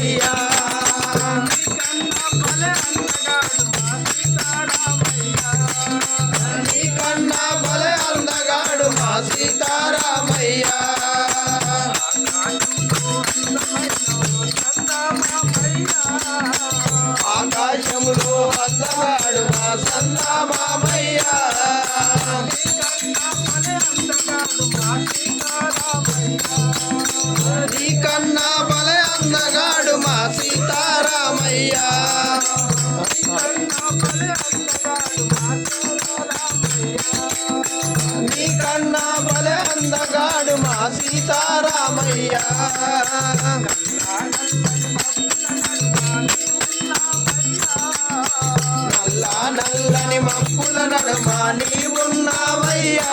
సీతారామయ్యా నీకన్నా భలే అందగాడు మా సీతారామయ్యా ఆకాశములో అందగాడు మా సందామామయ్యా నీకన్నా భలే అందగాడు మా సీతారామయ్యా నీకన్నా భలే అందగాడు మా సీతారామయ్యా నల్లా నల్లని మబ్బుల నడుమ నీవున్నావయ్యా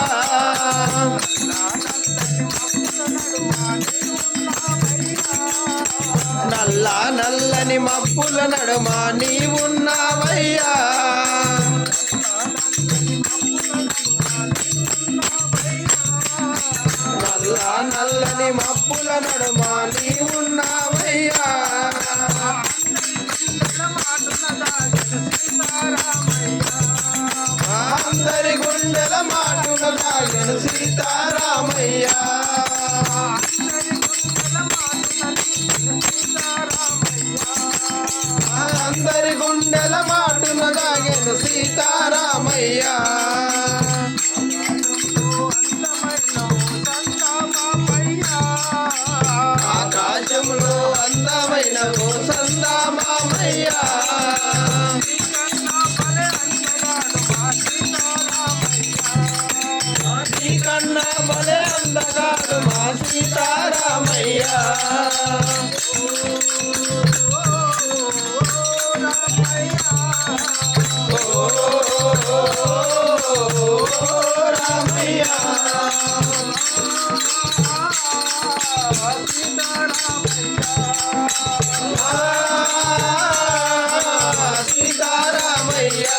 నల్లా నల్లని మబ్బుల నడుమ నీవున్నావయ్యా నల్లా నల్లని మబ్బుల నడుమ నీవున్నావయ్యా అందరి గుండెల మాటున దాగను సీతారామయ్యా అందరి గుండెల మాటున దాగను సీతారామయ్యా ఆకాశంలో అందమైన ఓ సందామామయ్యా నీకన్నా భలే అందగాడు మా సీతారామయ్యా రామయ్యా సీతారామయ్యా